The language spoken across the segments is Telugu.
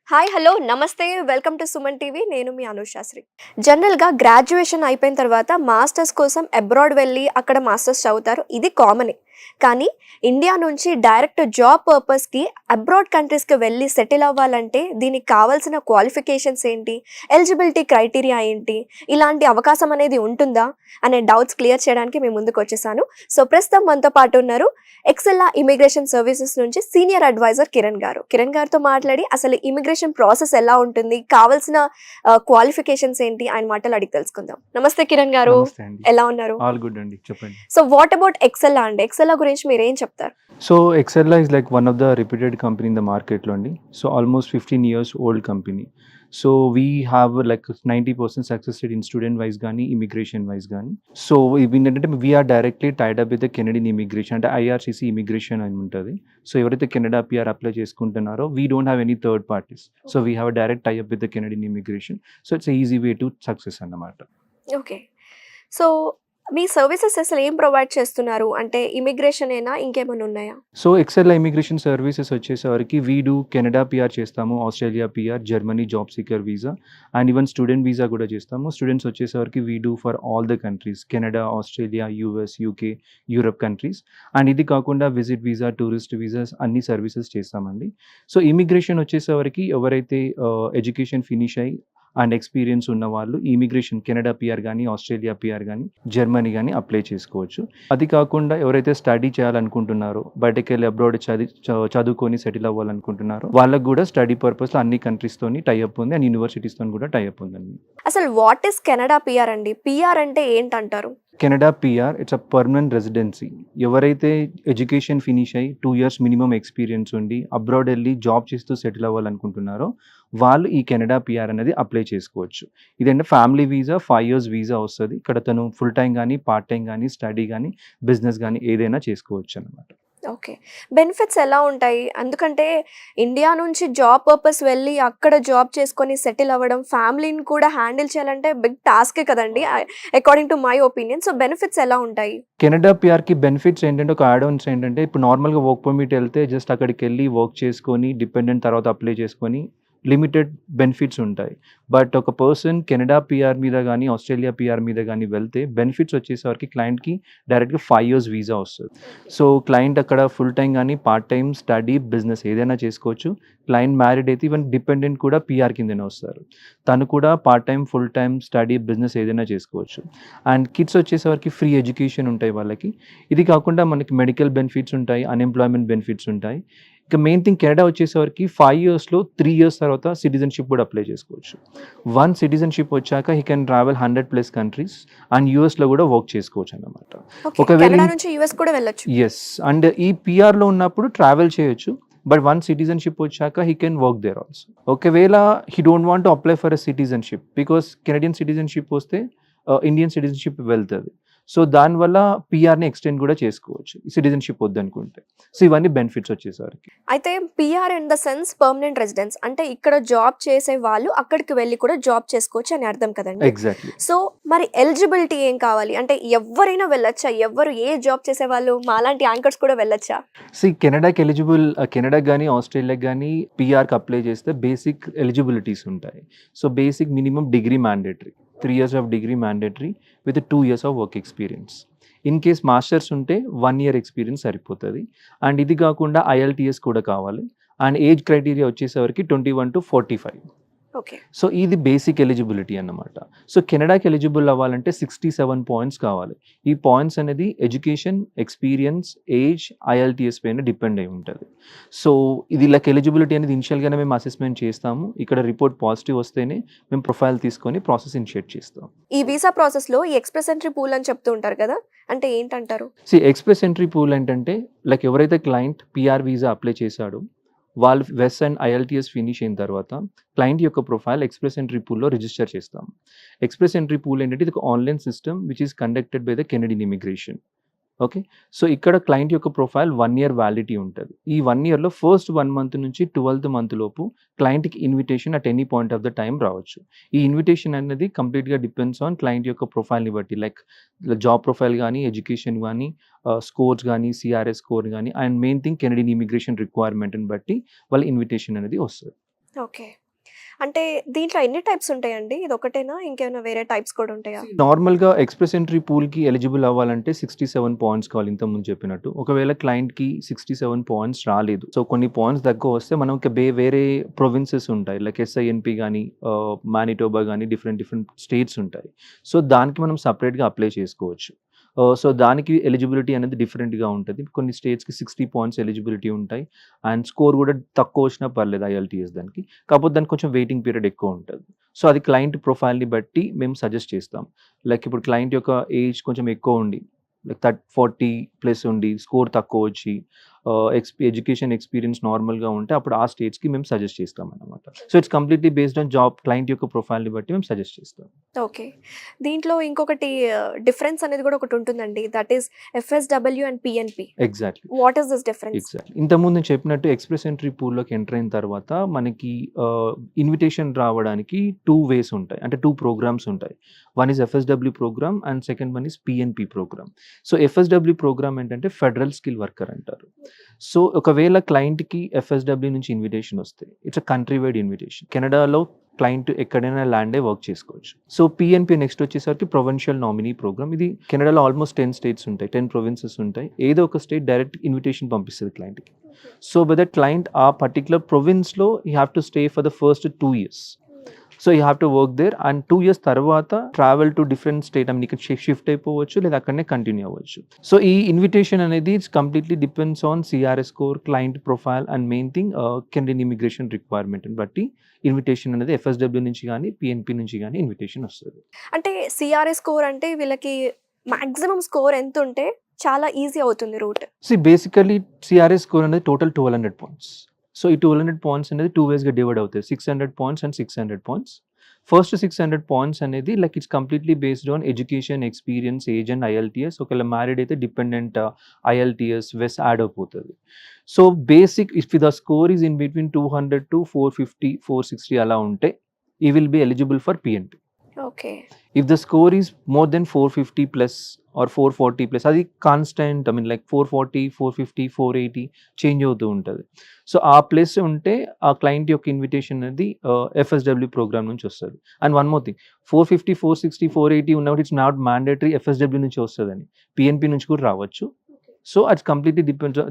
హాయ్! హలో! నమస్తే. Welcome to Suman TV. నేను మీ అనుషాశ్రీ. జనరల్‌గా గ్రాడ్యుయేషన్ అయిపోయిన తర్వాత మాస్టర్స్ కోసం అబ్రాడ్ వెళ్ళి అక్కడ మాస్టర్స్ చదువుతారు. ఇది కామనే. కానీ ఇండియా నుంచి డైరెక్ట్ జాబ్ పర్పస్‌కి అబ్రాడ్ కంట్రీస్‌కి వెళ్ళి సెటిల్ అవ్వాలంటే దీనికి కావాల్సిన క్వాలిఫికేషన్స్ ఏంటి? ఎలిజిబిలిటీ క్రైటీరియా ఏంటి? ఇలాంటి అవకాశం అనేది ఉంటుందా? అనే డౌట్స్ క్లియర్ చేయడానికి మీ ముందుకొచ్చేసాను. సో, ప్రస్తుతం మనతో పాటు ఉన్నారు ఎక్సెల్లా ఇమిగ్రేషన్ సర్వీసెస్ నుంచి సీనియర్ అడ్వైజర్ కిరణ్ గారు. కిరణ్ గారితో మాట్లాడి అసలు ఇమిగ్రేషన్ ప్రాసెస్ ఎలా ఉంటుంది? కావాల్సిన క్వాలిఫికేషన్స్ ఏంటి? ఆయన మాటలు అడిగి తెలుసుకుందాం. నమస్తే కిరణ్ గారు. నమస్తే అండి. ఎలా ఉన్నారు? ఆల్ గుడ్ అండి. చెప్పండి. సో వాట్ అబౌట్ ఎక్సెల్లా అండి? ఎక్సెల్లా గురించి మీరేం చెప్తారు? సో, ఎక్సెల్లా is like one of the reputed company in the మార్కెట్‌లో అండి. So, almost 15 years old company. So, we have like 90% success rate in student wise గానీ, ఇమిగ్రేషన్ వైస్ గానీ. సో, ఇవేంటంటే we're directly tied up with the Canadian immigration అంటే ఐఆర్‌సీసీ ఇమిగ్రేషన్ అని ఉంటది. సో, ఎవరైతే కెనడా పీఆర్ అప్లై చేసుకుంటున్నారో we don't have any third parties. So, we have direct tie up with the Canadian immigration. So, it's easy way to success అన్నమాట. ఓకే. సో మీ సర్వీసెస్ అసలు ఏం ప్రొవైడ్ చేస్తున్నారు? అంటే ఇమిగ్రేషనేనా? ఇంకేమైనా ఉన్నాయా? సో, ఎక్సెల్‌లో ఇమిగ్రేషన్ సర్వీసెస్ వచ్చేసరికి వీ డూ కెనడా పీఆర్ చేస్తాము, Australia PR, Germany job seeker visa and even student visa కూడా చేస్తాము. స్టూడెంట్స్ వచ్చేసరికి we do for all the countries Canada, Australia, US, UK, Europe countries and ఇది కాకుండా విజిట్ వీసా, టూరిస్ట్ వీసాస్ అన్ని సర్వీసెస్ చేస్తామండి. సో, ఇమిగ్రేషన్ వచ్చేసరికి ఎవరైతే ఎడ్యుకేషన్ ఫినిష్ అయ్యి అండ్ ఎక్స్పీరియన్స్ ఉన్న వాళ్ళు ఇమిగ్రేషన్ కెనడా పీఆర్ గానీ, ఆస్ట్రేలియా పీఆర్ గానీ, జర్మనీ గానీ అప్లై చేసుకోవచ్చు. అది కాకుండా ఎవరైతే స్టడీ చేయాలనుకుంటున్నారో, బయటకెళ్ళి అబ్రాడ్ చదువుకొని సెటిల్ అవ్వాలనుకుంటున్నారో వాళ్ళకి కూడా స్టడీ పర్పస్‌లో అన్ని కంట్రీస్‌తోని టై అప్ ఉంది అండ్ యూనివర్సిటీస్‌తోని కూడా టై అప్ ఉందండి. అసలు వాట్ ఈస్ కెనడా పీఆర్ అండి? పీఆర్ అంటే ఏంటంటారు? Canada PR it's a permanent residency. ఎవరైతే ఎడ్యుకేషన్ ఫినిష్ అయ్యి 2 ఇయర్స్ మినిమమ్ ఎక్స్‌పీరియన్స్ ఉండి అబ్రాడ్ ఎళ్లి జాబ్ చేస్తూ సెటిల్ అవ్వాలనుకుంటున్నారో వాళ్ళు ఈ కెనడా పీఆర్ అనేది అప్లై చేసుకోవచ్చు. ఇదేంటే ఫ్యామిలీ వీసా 5 ఇయర్స్ వీసా వస్తది. ఇక్కడ తను ఫుల్ టైమ్ గానీ, పార్ట్ టైమ్ గానీ, స్టడీ గానీ, బిజినెస్ గానీ ఏదైనా చేసుకోవచ్చనమాట. ఓకే. బెనిఫిట్స్ ఎలా ఉంటాయి? ఎందుకంటే ఇండియా నుంచి జాబ్ పర్పస్ వెళ్ళి అక్కడ జాబ్ చేసుకొని సెటిల్ అవ్వడం, ఫ్యామిలీని కూడా హ్యాండిల్ చేయాలంటే బిగ్ టాస్కే కదండీ! According to my opinion. So benefits ఎలా ఉంటాయి? కెనడా పీఆర్‌కి బెనిఫిట్స్ ఏంటంటే ఒక యాడ్ ఆన్స్ ఏంటంటే ఇప్పుడు నార్మల్‌గా వర్క్ పర్మిట్ ఎళ్తే జస్ట్ అక్కడికెళ్ళి వర్క్ చేసుకొని డిపెండెంట్ తర్వాత అప్లై చేసుకొని లిమిటెడ్ బెనిఫిట్స్ ఉంటాయి. బట్ ఒక పర్సన్ కెనడా పీఆర్ మీద గానీ, ఆస్ట్రేలియా పీఆర్ మీద గానీ వెళ్తే బెనిఫిట్స్ వచ్చేసరికి క్లయింట్‌కి డైరెక్ట్‌గా 5 ఇయర్స్ వీసా వస్తది. సో, క్లయింట్ అక్కడ ఫుల్ టైమ్ గానీ, పార్ట్ టైమ్, స్టడీ, బిజినెస్ ఏదైనా చేసుకోవచ్చు. క్లయింట్ మ్యారీడ్ అయితే ఈవెన్ డిపెండెంట్ కూడా పీఆర్ కిందనే వస్తారు. తను కూడా part time, full time, study, business ఏదైనా చేసుకోవచ్చు. అండ్ కిడ్స్ వచ్చేసరికి ఫ్రీ ఎడ్యుకేషన్ ఉంటాయి వాళ్ళకి. ఇది కాకుండా మనకి మెడికల్ బెనిఫిట్స్ ఉంటాయి, అన్‌ఎంప్లాయ్‌మెంట్ బెనిఫిట్స్ ఉంటాయి. ఇక మెయిన్ థింగ్ కెనడా వచ్చేసరికి 5 ఇయర్స్‌లో 3 ఇయర్స్ తర్వాత సిటిజన్‌షిప్ కూడా అప్లై చేసుకోవచ్చు. వన్స్ సిటిజన్‌షిప్ వచ్చాక he can travel 100+ countries and యూఎస్‌లో కూడా వర్క్ చేసుకోవచ్చనమాట. ఓకే. ఒకవేళ కెనడా నుంచి యూఎస్ కూడా వెళ్ళొచ్చు. యెస్. అండ్ ఈ పీఆర్‌లో ఉన్నప్పుడు ట్రావెల్ చేయొచ్చు. బట్ వన్స్ సిటిజన్‌షిప్ వచ్చాక he can work there also. ఒకవేళ he don't want to apply for a citizenship because Canadian citizenship వస్తే ఇండియన్ సిటిజన్‌షిప్ వెళ్తది. సో, దానివల్ల పీఆర్‌ని ఎక్స్‌టెండ్ కూడా చేసుకోవచ్చు. సిటిజన్‌షిప్ వద్దనుకుంటే. సో, ఇవన్నీ బెనిఫిట్స్ వచ్చేసరికి. అయితే PR in the sense permanent residence. అంటే ఇక్కడ జాబ్ చేసే వాళ్ళు అక్కడికి వెళ్లి కూడా జాబ్ చేసుకోవచ్చు అని అర్థం కదండీ! ఎగ్జాక్ట్‌లీ. సో మరి ఎలిజిబిలిటీ ఏం కావాలి? అంటే ఎవ్వరైనా వెళ్ళొచ్చా? ఎవ్వరు ఏ జాబ్ చేసేవాళ్ళు మాలాంటి యాంకర్స్ కూడా వెళ్ళొచ్చా? కెనడాకి ఎలిజిబుల్ కెనడాకి గానీ, ఆస్ట్రేలియాకి గానీ పీఆర్‌కి అప్లై చేస్తే బేసిక్ ఎలిజిబిలిటీస్ ఉంటాయి. So, basic minimum degree mandatory. 3 years of degree mandatory with 2 years of work experience. In case masters ఉంటే 1 ఇయర్ ఎక్స్‌పీరియన్స్ సరిపోతది. అండ్ ఇది కాకుండా ఐఎల్‌టీఎస్ కూడా కావాలి. అండ్ ఏజ్ క్రైటీరియా వచ్చేసరికి 21-45. ఓకే. సో, ఇది బేసిక్ ఎలిజిబిలిటీ అన్నమాట. సో, కెనడాకి ఎలిజిబుల్ అవ్వాలంటే 67 పాయింట్స్ కావాలి. ఈ పాయింట్స్ అనేది ఎడ్యుకేషన్, ఎక్స్‌పీరియన్స్, ఏజ్, ఐఎల్‌టీఎస్ పైన డిపెండ్ అయి ఉంటది. సో, ఇది లైక్ ఎలిజిబిలిటీ అనేది ఇనిషియల్‌గానే మేము అసెస్‌మెంట్ చేస్తాము. ఇక్కడ రిపోర్ట్ పాజిటివ్ వస్తేనే మేము ప్రొఫైల్ తీసుకొని ప్రాసెస్ ఇనిషియేట్ చేస్తాం. ఈ వీసా ప్రాసెస్‌లో ఈ ఎక్స్‌ప్రెస్ ఎంట్రీ పూల్ అని చెప్తూ ఉంటారు కదా! అంటే ఏంటంటారు? ఎక్స్‌ప్రెస్ ఎంట్రీ పూల్ ఏంటంటే లైక్ ఎవరైతే క్లయింట్ పీఆర్ వీసా అప్లై చేశాడో వాళ్ళు వెస్ అండ్ ఐఎల్‌టీఎస్ ఫినిష్ అయిన తర్వాత క్లయింట్ యొక్క ప్రొఫైల్ ఎక్స్‌ప్రెస్ ఎంట్రీ పూల్‌లో రిజిస్టర్ చేస్తాం. ఎక్స్‌ప్రెస్ ఎంట్రీ పూల్ ఏంటంటే ఇది ఒక online system which is conducted by the Canadian immigration. Okay. So, ఇక్కడ క్లయింట్ యొక్క ప్రొఫైల్ 1 ఇయర్ వ్యాలిడిటీ ఉంటది. ఈ 1 ఇయర్‌లో ఫస్ట్ 1 మంత్ నుంచి 12థ్ మంత్ లోపు క్లయింట్‌కి invitation at any point of the time రావచ్చు. ఈ ఇన్విటేషన్ అనేది కంప్లీట్‌గా డిపెండ్స్ ఆన్ క్లయింట్ యొక్క ప్రొఫైల్‌ని బట్టి లైక్ జాబ్ ప్రొఫైల్ గానీ, ఎడ్యుకేషన్ గానీ, స్కోర్స్ గానీ, సీఆర్ఎస్ స్కోర్ గానీ and main thing Canadian immigration రిక్వైర్మెంట్‌ని బట్టి వాళ్ళ ఇన్విటేషన్ అనేది వస్తది. ఓకే. అంటే దీంట్లో ఎన్ని టైప్స్ ఉంటాయండి? ఇదొక్కటేనా? ఇంకేమైనా వేరే టైప్స్ కూడా ఉంటాయా? నార్మల్‌గా ఎక్స్‌ప్రెస్ ఎంట్రీ పూల్‌కి ఎలిజిబుల్ అవ్వాలంటే 67 పాయింట్స్ కావాలి ఇంతకుముందు చెప్పినట్టు. ఒకవేళ క్లయింట్‌కి 67 పాయింట్స్ రాలేదు. సో, కొన్ని పాయింట్స్ తక్కువొస్తే మనం ఇంక వేరే ప్రొవిన్సెస్ ఉంటాయి. లైక్ ఎస్ఐఎన్‌పి గాని, మానిటోబా గాని డిఫరెంట్ డిఫరెంట్ స్టేట్స్ ఉంటాయి. సో, దానికి మనం సెపరేట్‌గా అప్లై చేసుకోవచ్చు. సో, దానికి ఎలిజిబిలిటీ అనేది డిఫరెంట్‌గా ఉంటది. కొన్ని స్టేట్స్‌కి 60 పాయింట్స్ ఎలిజిబిలిటీ ఉంటాయి. అండ్ స్కోర్ గూడా తక్కువొచ్చినా పర్లేదు ఐఎల్‌టీఎస్ దానికి. కాకపోతే దానికి కొంచెం వెయిటింగ్ పీరియడ్ ఎక్కువుంటది. సో, అది క్లయింట్ ప్రొఫైల్‌ని బట్టి మేము సజెస్ట్ చేస్తాం. లైక్ ఇప్పుడు క్లయింట్ యొక్క ఏజ్ కొంచెం ఎక్కువ ఉండి, లైక్ 40 ప్లస్ ఉండి, స్కోర్ తక్కువొచ్చి, ఎడ్యుకేషన్ ఎక్స్‌పీరియన్స్ నార్మల్‌గా ఉంటే అప్పుడు ఆ స్టేట్స్‌కి మేము సజెస్ట్ చేస్తామనమాట. So, it's completely based on job client యొక్క ప్రొఫైల్‌ని బట్టి మేము సజెస్ట్ చేస్తాం. ఓకే. దీంట్లో ఇంకొకటి డిఫరెన్స్ అనేది గూడా ఒకటుంటుందండి. That is FSW and PNP. Exactly. What is this difference? Exactly. ఇంతకుముందు నేను చెప్పినట్టు ఎక్స్‌ప్రెస్ ఎంట్రీ పూల్‌లోకి ఎంటర్ అయిన తర్వాత మనకి ఇన్విటేషన్ రావడానికి 2 వేస్ ఉంటాయి. అంటే 2 ప్రోగ్రామ్స్ ఉంటాయి. One is FSW programme and second one is PNP programme. So, FSW programme ఏంటంటే ఫెడరల్ స్కిల్ వర్కర్ అంటారు. సో, ఒకవేళ క్లయింట్‌కి ఎఫ్ఎస్‌డబ్ల్యూ నుంచి ఇన్విటేషన్ వస్తే it's a country wide invitation. కెనడాలో క్లయింట్ ఎక్కడైనా ల్యాండ్ అయ్యి వర్క్ చేసుకోవచ్చు. సో, పీఎన్‌పీ నెక్స్ట్ వచ్చేసరికి ప్రొవిన్షియల్ నామినీ ప్రోగ్రామ్. ఇది కెనడాలో ఆల్మోస్ట్ 10 స్టేట్స్ ఉంటాయి. 10 ప్రొవిన్సెస్ ఉంటాయి. ఏదో ఒక స్టేట్ డైరెక్ట్ ఇన్విటేషన్ పంపిస్తది క్లయింట్‌కి. సో, బై దట్ క్లయింట్ ఆ పర్టిక్యులర్ ప్రొవిన్స్‌లో you have to stay for the first 2 years. So, you have to work there and 2 years తర్వాత travel to different state I mean ఇక్కడ షిఫ్ట్ అయిపోవచ్చు లేదా అక్కడనే కంటిన్యూ అవ్వచ్చు. సో, ఈ ఇన్విటేషన్ అనేది it's completely depends on CRS score, client profile and main thing Canadian immigration రిక్వైర్మెంట్‌ని బట్టి ఇన్విటేషన్ అనేది ఎఫ్ఎస్‌డబ్ల్యూ నుంచి గాని, పీఎన్‌పీ నుంచి గాని ఇన్విటేషన్ వస్తది. అంటే సీఆర్ఎస్ స్కోర్ అంటే వీళ్ళకి మాక్సిమం స్కోర్ ఎంతుంటే చాలా ఈజీ అవుతుంది రూట్? బేసికల్లీ సీఆర్ఎస్ స్కోర్ అనేది టోటల్ 1200 పాయింట్స్. సో, ఈ 1200 పాయింట్స్ అనేది 2 వేస్‌గా డివైడ్ అవుతాయి. 600 points and 600 points. First 600 points అనేది like it's completely based on education, experience, age and IELTS. ఒకవేళ మ్యారీడ్ అయితే డిపెండెంట్ ఐఎల్‌టీఎస్, వెస్ యాడ్ అయిపోతది. So, basic if the score is in between 200 to 450, 460 అలా ఉంటే you will be eligible for PNP. Okay. If the score is more than 450 plus or 440 plus అది constant I mean like 440, 450, 480 change అవుతూ ఉంటది. సో, ఆ ప్లస్ ఉంటే ఆ క్లయింట్ యొక్క ఇన్విటేషన్ అనేది ఎఫ్ఎస్‌డబ్ల్యూ ప్రోగ్రామ్ నుంచి వస్తది. అండ్ వన్ మోర్ థింగ్ 450, 460, 480 ఉన్నప్పుడు ఇట్స్ నాట్ మ్యాండేటరీ ఎఫ్ఎస్‌డబ్ల్యూ నుంచి వస్తదని. పీఎన్‌పీ నుంచి కూడా రావచ్చు. సో, అది completely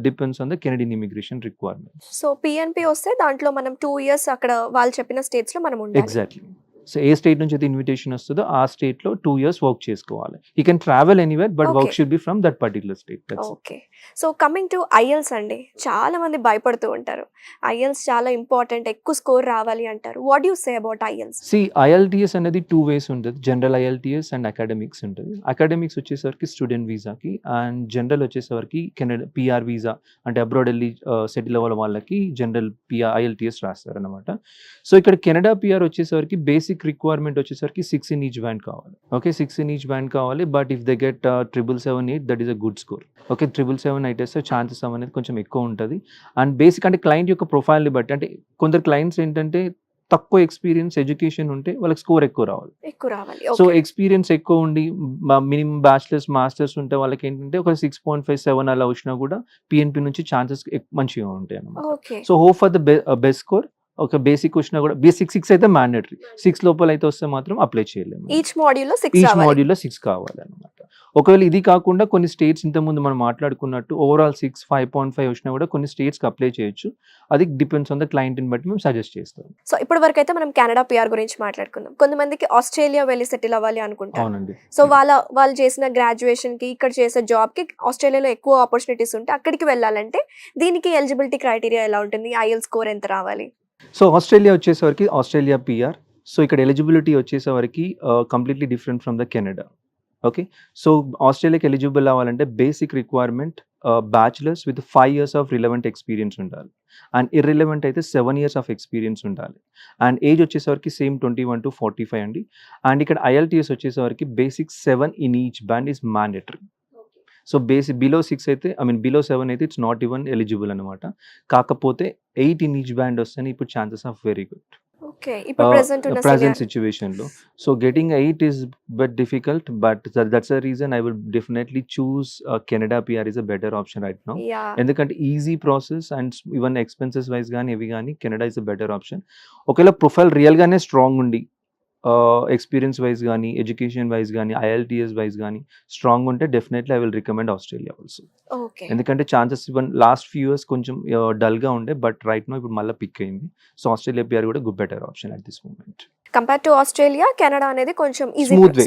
depends on the Canadian immigration requirement. So, PNP వస్తే దాంట్లో మనం 2 ఇయర్స్ అక్కడ వాళ్ళు చెప్పిన స్టేట్స్‌లో మనం ఉండాలి. ఎగ్జాక్ట్‌లీ. సో, ఏ స్టేట్ నుంచి అయితే ఇన్విటేషన్ వస్తదో ఆ స్టేట్‌లో 2 ఇయర్స్ వర్క్ చేసుకోవాలి. You can travel anywhere but work okay. Should be from that particular state. That's it. Okay. So, coming to IELTS అండి. చాలా మంది భయపడుతూ ఉంటారు. ఐఎల్స్ చాలా ఇంపార్టెంట్. ఎక్కువ స్కోర్ రావాలి అంటారు. What you say about IELTS? IELTS అనేది 2 వేస్ ఉంటది. జనరల్ ఐఎల్‌టీఎస్ అండ్ అకాడమిక్స్ ఉంటది. అకాడమిక్స్ వచ్చేసరికి స్టూడెంట్ వీసాకి అండ్ జనరల్ వచ్చేసరికి పీఆర్ వీసా అంటే అబ్రాడ్ ఎళ్లి సెటిల్ అవ్వడం వాళ్ళకి జనరల్ ఐఎల్‌టీఎస్ రాస్తారనమాట. సో, ఇక్కడ కెనడా పీఆర్ వచ్చేసరికి బేసిక్ రిక్వైర్మెంట్ వచ్చేసరికి 6 ఇన్ ఈచ్ బ్యాండ్ కావాలి. ఓకే. 6 ఇన్ ఈచ్ బ్యాండ్ కావాలి. But if they get 777, that is a good score. Okay. 777 అయితే ఛాన్సెస్ అనేది కొంచెం ఎక్కువ ఉంటది. అండ్ బేసిక్ అంటే క్లయింట్ యొక్క ప్రొఫైల్‌ని బట్టి అంటే కొందరు క్లయింట్స్ ఏంటంటే తక్కువ ఎక్స్‌పీరియన్స్, ఎడ్యుకేషన్ ఉంటే వాళ్ళకి స్కోర్ ఎక్కువ రావాలి. ఎక్కువ రావాలి. So, okay. ఎక్స్‌పీరియన్స్ ఎక్కువ ఉండి మినిమమ్ బ్యాచిలర్స్, మాస్టర్స్ ఉంటే వాళ్ళకేంటంటే ఒక 6.5, 7 అలా వచ్చినా కూడా పీఎన్‌పీ నుంచి ఛాన్సెస్ మంచిగా ఉంటాయన్నమాట. Okay. So, hope for the best score. ఒక బేసిక్ వచ్చినా కూడా బేసిక్ 6 అయితే మ్యాండేటరీ. 6 లోపల అయితే వస్తే మాత్రం అప్లై చేయలేము. ఈచ్ మాడ్యూల్‌లో 6 ఈచ్ రావాలి. మాడ్యూల్‌లో 6 కావాలన్నమాట. ఒకవేళ ఇది కాకుండా కొన్ని స్టేట్స్ ఇంతకుముందు మనం మాట్లాడుకున్నట్టు ఓవరాల్ 6, 5.5 వచ్చినా కూడా కొన్ని స్టేట్స్‌కి అప్లై చేయొచ్చు. అది డిపెండ్స్ ఆన్ ద క్లయింట్‌ని బట్టి మేము సజెస్ట్ చేస్తాం. సో, ఇప్పటి వరకైతే మనం కెనడా పీఆర్ గురించి మాట్లాడుకుందాం. కొంతమందికి ఆస్ట్రేలియా వెళ్లి సెటిల్ అవ్వాలి అనుకుంటారు. అవునండి. సో, వాళ్ళు చేసిన గ్రాడ్యుయేషన్‌కి, ఇక్కడ చేసే జాబ్‌కి ఆస్ట్రేలియాలో ఎక్కువ ఆపర్చునిటీస్ ఉంటే అక్కడికి వెళ్ళాలంటే దీనికి ఎలిజిబిలిటీ క్రైటీరియా ఎలా ఉంటుంది? ఐఎల్స్ స్కోర్ ఎంత రావాలి? సో, ఆస్ట్రేలియా వచ్చేసరికి ఆస్ట్రేలియా పీఆర్. సో, ఇక్కడ ఎలిజిబిలిటీ వచ్చేసరికి completely different from the Canada. Okay. So, ఆస్ట్రేలియాకి ఎలిజిబుల్ అవ్వాలంటే basic requirement bachelors with 5 years of relevant experience ఉండాలి. అండ్ ఇర్రిలవెంట్ అయితే 7 ఇయర్స్ ఆఫ్ ఎక్స్‌పీరియన్స్ ఉండాలి. అండ్ ఏజ్ వచ్చేసరికి సేమ్ 21-45 అండి. అండ్ ఇక్కడ ఐఎల్‌టీఎస్ వచ్చేసరికి basic 7 in each band is mandatory. So, below 6 అయితే ఐ మీన్ బిలో 7 అయితే ఇట్స్ నాట్ ఈవెన్ ఎలిజిబుల్ అనమాట. కాకపోతే 8 ఇన్ ఈచ్ బ్యాండ్ వస్తేనే ఇప్పుడు chances of very good. Okay. ఇప్పుడు ప్రెజెంట్ ఉన్న ప్రెజెంట్ సినారియో. సిచ్యువేషన్లో. సో getting 8 is but difficult, but that's the reason I would definitely choose Canada PR is a better option right now. Yeah! ఎందుకంటే easy process and even expenses wise కానీ ఇవి కానీ Canada is a better option. ఒకవేళ ప్రొఫైల్ రియల్గానే స్ట్రాంగ్ ఉండి ఎక్స్పీరియన్స్ వైజ్ కానీ ఎడ్యుకేషన్ వైజ్ కానీ ఐఎల్టీఎస్ వైజ్ కానీ స్ట్రాంగ్ ఉంటే definitely I will recommend Australia also. Okay. ఎందుకంటే chances even last few years కొంచెం డల్గా ఉండే, బట్ రైట్ నో ఇప్పుడు మళ్ళీ పిక్ అయింది. సో ఆస్ట్రేలియా పిఆర్ కూడా good better option at this moment. Compare to Australia, Canada అనేది కొంచెం easy smooth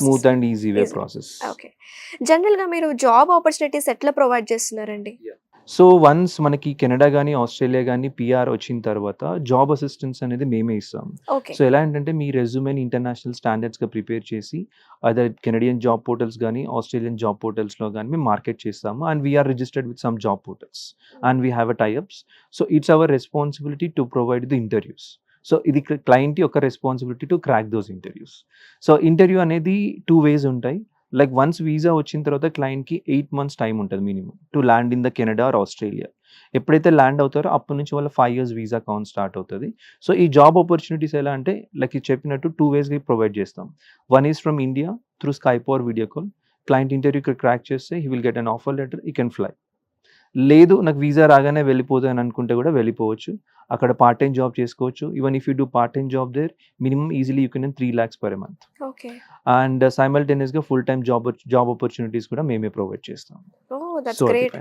smooth and easy way Easy. Process. Okay. జనరల్‌గా మీరు జాబ్ ఆపర్చునిటీస్ ఎట్లా ప్రొవైడ్ చేస్తున్నారండి? సో వన్స్ మనకి కెనడా కానీ ఆస్ట్రేలియా కానీ పిఆర్ వచ్చిన తర్వాత జాబ్ అసిస్టెన్స్ అనేది మేమే ఇస్తాం. ఓకే. సో ఎలా ఏంటంటే మీ రెజ్యూమేని ఇంటర్నేషనల్ స్టాండర్డ్స్గా ప్రిపేర్ చేసి అదర్ కెనడియన్ జాబ్ పోర్టల్స్ కానీ ఆస్ట్రేలియన్ జాబ్ పోర్టల్స్లో కానీ మేము మార్కెట్ చేస్తాము. And we are registered with some job portals and we have a tie ups. So it's our responsibility to provide the interviews. So ఇది క్లయింట్ యొక్క responsibility to crack those interviews. So interview అనేది 2 ways ఉంటాయి. లైక్ వన్స్ వీసా వచ్చిన తర్వాత క్లయింట్కి 8 months టైం ఉంటుంది minimum to land in the Canada or Australia. ఎప్పుడైతే ల్యాండ్ అవుతారో అప్పటి నుంచి వాళ్ళ 5 years వీసా కౌంట్ స్టార్ట్ అవుతుంది. సో ఈ జాబ్ ఆపర్చునిటీస్ ఎలా అంటే లైక్ ఇది చెప్పినట్టు 2 waysగా ప్రొవైడ్ చేస్తాం. One is from India through Skype or video call. Client ఇంటర్వ్యూకి క్రాక్ చేస్తే he will get an offer letter, he can fly. లేదు నాకు వీసా రాగానే వెళ్ళిపోతాను అనుకుంటే కూడా వెళ్ళిపోవచ్చు. అక్కడ పార్ట్ టైం జాబ్ చేసుకోవచ్చు. Even if you do part time job there minimum easily you can earn 3 lakhs per month. Okay. And సైమల్టేనియస్గా ఫుల్ టైం జాబ్ ఆపర్చునిటీస్ కూడా మేమే ప్రొవైడ్ చేస్తాం. Oh! That's so great.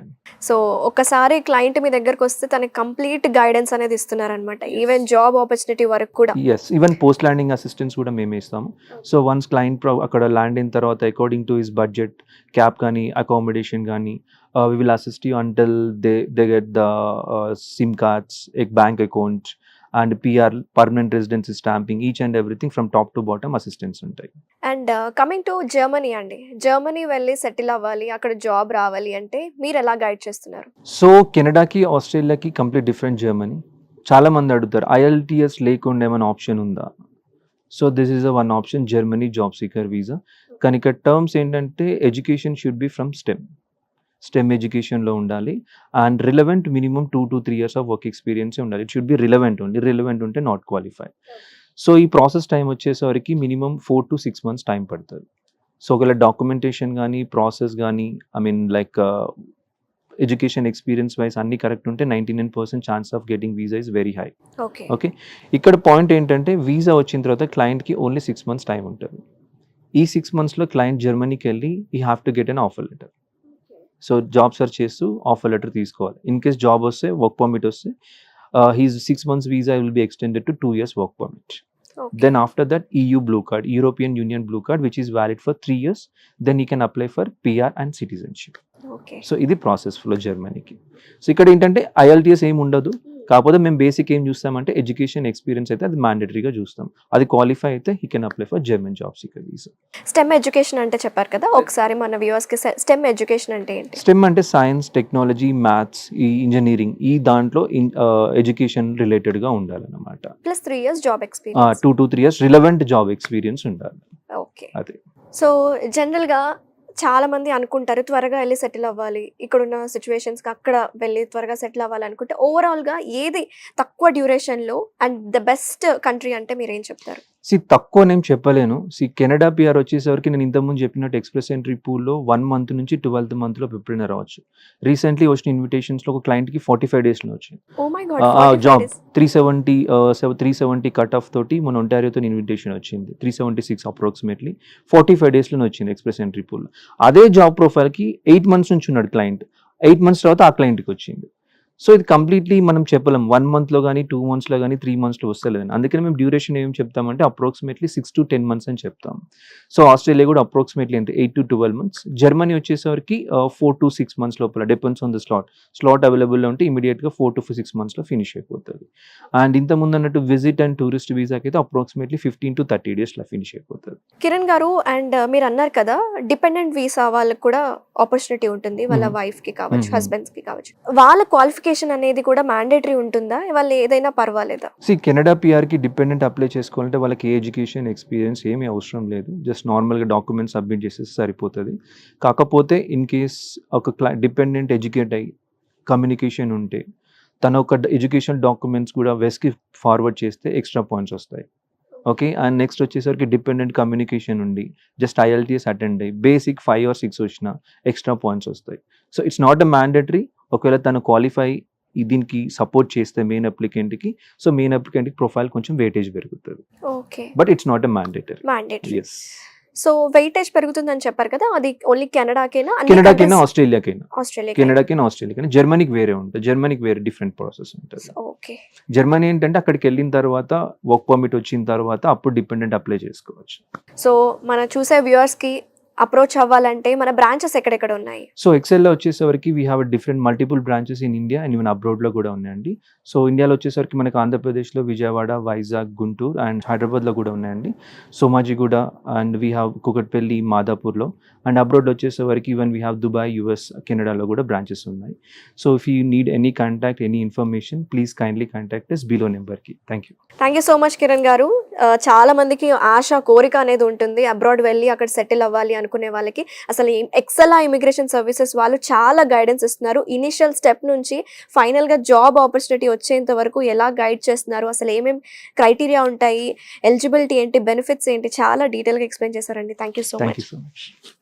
So ఒక్కసారి క్లయింట్ మీ దగ్గరకు వస్తే తనకి కంప్లీట్ గైడెన్స్ అనేది ఇస్తున్నారనమాట. ఈవెన్ జాబ్ ఆపర్చునిటీ వరకు కూడా. Yes, even post landing assistance కూడా మేమే ఇస్తాము. సో వన్స్ క్లయింట్ అక్కడ ల్యాండ్ అయిన తర్వాత according to his budget cab కానీ అకామిడేషన్ కానీ we will assist you until they get the SIM cards, a bank account and PR permanent residency stamping, each and everything from top to bottom assistance ఉంటాయి. అండ్ కమింగ్ టు జర్మనీ అండి. జర్మనీ వెళ్ళి సెటిల్ అవ్వాలి, అక్కడ జాబ్ రావాలి అంటే మీరు ఎలా గైడ్ చేస్తున్నారు? సో కెనడాకి ఆస్ట్రేలియాకి కంప్లీట్ డిఫరెంట్ జర్మనీ. చాలా మంది అడుగుతారు ఐఎల్టీఎస్ లేకుండా ఏమైనా ఆప్షన్ ఉందా. So this is one option, Germany job seeker visa. కానీ ఇక్కడ టర్మ్స్ ఏంటంటే education should be from STEM ఎడ్యుకేషన్లో ఉండాలి and relevant minimum 2 to 3 years of work experience ఉండాలి. It should be relevant only, relevant ఉంటే నాట్ క్వాలిఫై. సో ఈ ప్రాసెస్ టైం వచ్చేసరికి మినిమం 4 to 6 months టైం పడుతుంది. సో ఒకవేళ డాక్యుమెంటేషన్ కానీ ప్రాసెస్ కానీ I mean like education experience wise అన్ని కరెక్ట్ ఉంటే 99% chance of getting visa is very high. Okay. Okay, ఇక్కడ పాయింట్ ఏంటంటే వీసా వచ్చిన తర్వాత క్లయింట్కి ఓన్లీ 6 months టైం ఉంటుంది. ఈ 6 monthsలో క్లయింట్ జర్మనీకి వెళ్ళి ఈ have to get an offer letter. So job search చేస్తూ ఆఫర్ లెటర్ తీసుకోవాలి. ఇన్ కేస్ జాబ్ వస్తే వర్క్ పర్మిట్ వస్తే he's 6 months visa will be extended to 2 years work permit. Then after that EU blue card, European Union blue card, which is valid for 3 years. Then you can apply for PR and citizenship. Okay. So ఇది ప్రాసెస్ ఫ్లో జర్మనీకి. సో ఇక్కడ ఏంటంటే ఐఎల్టీఎస్ ఏమి ఉండదు, కాకపోతే మేము బేసిక్ ఏం చూస్తామంటే ఎడ్యుకేషన్ ఎక్స్పీరియన్స్ అయితే అది మ్యాండేటరీగా చూస్తాం. అది క్వాలిఫై అయితే he can apply for German job seeker visa. Stem education అంటే చెప్పారు కదా, ఒకసారి మన వ్యూవర్స్కి స్టెమ్ ఎడ్యుకేషన్ అంటే ఏంటి? స్టెమ్ అంటే సైన్స్, టెక్నాలజీ, మ్యాథ్స్, ఈ ఇంజనీరింగ్ ఈ దాంట్లో ఎడ్యుకేషన్ రిలేటెడ్గా ఉండాలన్నమాట. Plus 3 years job experience. 2 to 3 years relevant job experience ఉండాలి. ఓకే. అదే. సో జనరల్గా చాలా మంది అనుకుంటారు త్వరగా వెళ్ళి సెటిల్ అవ్వాలి, ఇక్కడున్న సిచ్యువేషన్స్కి అక్కడ వెళ్ళి త్వరగా సెటిల్ అవ్వాలి అనుకుంటే ఓవరాల్గా ఏది తక్కువ డ్యూరేషన్లో అండ్ ద బెస్ట్ కంట్రీ అంటే మీరు ఏం చెప్తారు? తక్కువ నేను చెప్పలేను. కెనడా పిఆర్ వచ్చేసరికి నేను ఇంతకుముందు చెప్పినట్టు ఎక్స్ప్రెస్ ఎంట్రీ పూల్లో 1 month నుంచి 12th monthలో ఎప్పుడైనా రావచ్చు. రీసెంట్లీ వచ్చిన ఇన్విటేషన్స్లో ఒక క్లయింట్కి 45 daysలో వచ్చింది oh my god. Job. 370 cut off తోటి మన ఒంటారియోతో ఇన్విటేషన్ వచ్చింది. 376 అప్రాక్సిమేట్లీ 45 daysలోనే వచ్చింది ఎక్స్ప్రెస్ ఎంట్రీ పూల్లో. అదే జాబ్ ప్రొఫైల్కి 8 months నుంచి ఉన్నాడు క్లయింట్. 8 months తర్వాత ఆ క్లయింట్కి వచ్చింది. సో ఇది కంప్లీట్లీ మనం చెప్పలేం 1 monthలో కానీ 2 monthsలో కానీ 3 monthsలో వస్తలేదని. అందుకని మేము డ్యూరేషన్ ఏం చెప్తామంటే అప్రాక్సిమేట్లీ 6 to 10 months అని చెప్తాం. సో ఆస్ట్రేలియా కూడా అప్రాక్సిమేట్లీ అంటే 8 to 12 months. జర్మనీ వచ్చేసరికి 4 to 6 months లోపల, డిపెండ్స్ ఆన్ ద స్లాట్ అవైలబుల్లో ఉంటే ఇమీడియట్గా 4 to 6 monthsలో ఫినిష్ అయిపోతుంది. అండ్ ఇంతకుముందు అన్నట్టు విజిట్ అండ్ టూరిస్ట్ వీసాకి అయితే అప్రాక్సిమేట్లీ 15 to 30 daysలో ఫినిష్ అయిపోతుంది. కిరణ్ గారు, అండ్ మీరు అన్నారు కదా డిపెండెంట్ వీసా వాళ్ళకి కూడా ఆపర్చునిటీ ఉంటుంది, వాళ్ళ వైఫ్కి కావచ్చు, హస్బెండ్స్కి కావచ్చు. వాళ్ళ క్వాలిఫికేషన్ అనేది కూడా మ్యాండేటరీ ఉంటుందా, వాళ్ళు ఏదైనా పర్వాలేదా? కెనడా పిఆర్కి డిపెండెంట్ అప్లై చేసుకోవాలంటే వాళ్ళకి ఏ ఎడ్యుకేషన్ ఎక్స్పీరియన్స్ ఏమీ అవసరం లేదు. జస్ట్ నార్మల్గా డాక్యుమెంట్స్ సబ్మిట్ చేసేసి సరిపోతుంది. కాకపోతే ఇన్ కేస్ ఒక డిపెండెంట్ ఎడ్యుకేట్ అయ్యి కమ్యూనికేషన్ ఉంటే, తన ఒక ఎడ్యుకేషనల్ డాక్యుమెంట్స్ కూడా వెస్ట్కి ఫార్వర్డ్ చేస్తే ఎక్స్ట్రా పాయింట్స్ వస్తాయి. ఓకే. అండ్ నెక్స్ట్ వచ్చేసరికి డిపెండెంట్ కమ్యూనికేషన్ ఉండి జస్ట్ ఐఎల్టీఎస్ అటెండ్ అయ్యి బేసిక్ 5 or 6 వచ్చినా ఎక్స్ట్రా పాయింట్స్ వస్తాయి. So it's not a mandatory. ఒకవేళ తను క్వాలిఫై దీనికి సపోర్ట్ చేస్తే మెయిన్ అప్లికెంట్కి, సో మెయిన్ అప్లికెంట్కి ప్రొఫైల్ కొంచెం వెయిటేజ్ పెరుగుతుంది. Okay. But it's not a mandatory. Mandatory. Yes. So weightage పెరుగుతుందని చెప్పారు కదా, అది ఓన్లీ కెనడాకేనా? కెనడాకైనా ఆస్ట్రేలియాకైనా. ఆస్ట్రేలియా. కెనడాకైనా ఆస్ట్రేలియాకైనా. జర్మనీకి వేరే ఉంటుంది. జర్మనీకి వేరే డిఫరెంట్ ప్రాసెస్ ఉంటుంది. ఓకే. జర్మనీ ఏంటంటే అక్కడికి వెళ్ళిన తర్వాత వర్క్ పర్మిట్ వచ్చిన తర్వాత అప్పుడు డిపెండెంట్ అప్లై చేసుకోవచ్చు. సో మనం చూసే వ్యూవర్స్కి అప్రోచ్ అవ్వాలంటే మన బ్రాంచెస్ ఎక్కడెక్కడ ఉన్నాయి? సో ఎక్సెల్లో వచ్చేసరికి we have different multiple branches in India and even అబ్రాడ్లో కూడా ఉన్నాయండి. సో ఇండియాలో వచ్చేసరికి మనకి ఆంధ్రప్రదేశ్లో విజయవాడ, వైజాగ్, గుంటూరు అండ్ హైదరాబాద్లో కూడా ఉన్నాయండి. Somajiguda and we have Kukatpally, మాదాపూర్లో. అండ్ అబ్రాడ్లో వచ్చేసరికి even we have Dubai, US, కెనడాలో కూడా బ్రాంచెస్ ఉన్నాయి. So if you need any contact, any information, please kindly contact us below నెంబర్కి. Thank you. Thank you so much Kiran garu. చాలా మందికి ఆశ, కోరిక అనేది ఉంటుంది అబ్రాడ్ వెళ్ళి అక్కడ సెటిల్ అవ్వాలి అనుకునే వాళ్ళకి. అసలు ఎక్సెల్ ఇమిగ్రేషన్ సర్వీసెస్ వాళ్ళు చాలా గైడెన్స్ ఇస్తున్నారు. ఇనిషియల్ స్టెప్ నుంచి ఫైనల్గా జాబ్ ఆపర్చునిటీ వచ్చేంత వరకు ఎలా గైడ్ చేస్తున్నారు, అసలు ఏమేమి క్రైటీరియా ఉంటాయి, ఎలిజిబిలిటీ ఏంటి, బెనిఫిట్స్ ఏంటి, చాలా డీటెయిల్గా ఎక్స్ప్లెయిన్ చేశారండి. Thank you so thank much. You so much.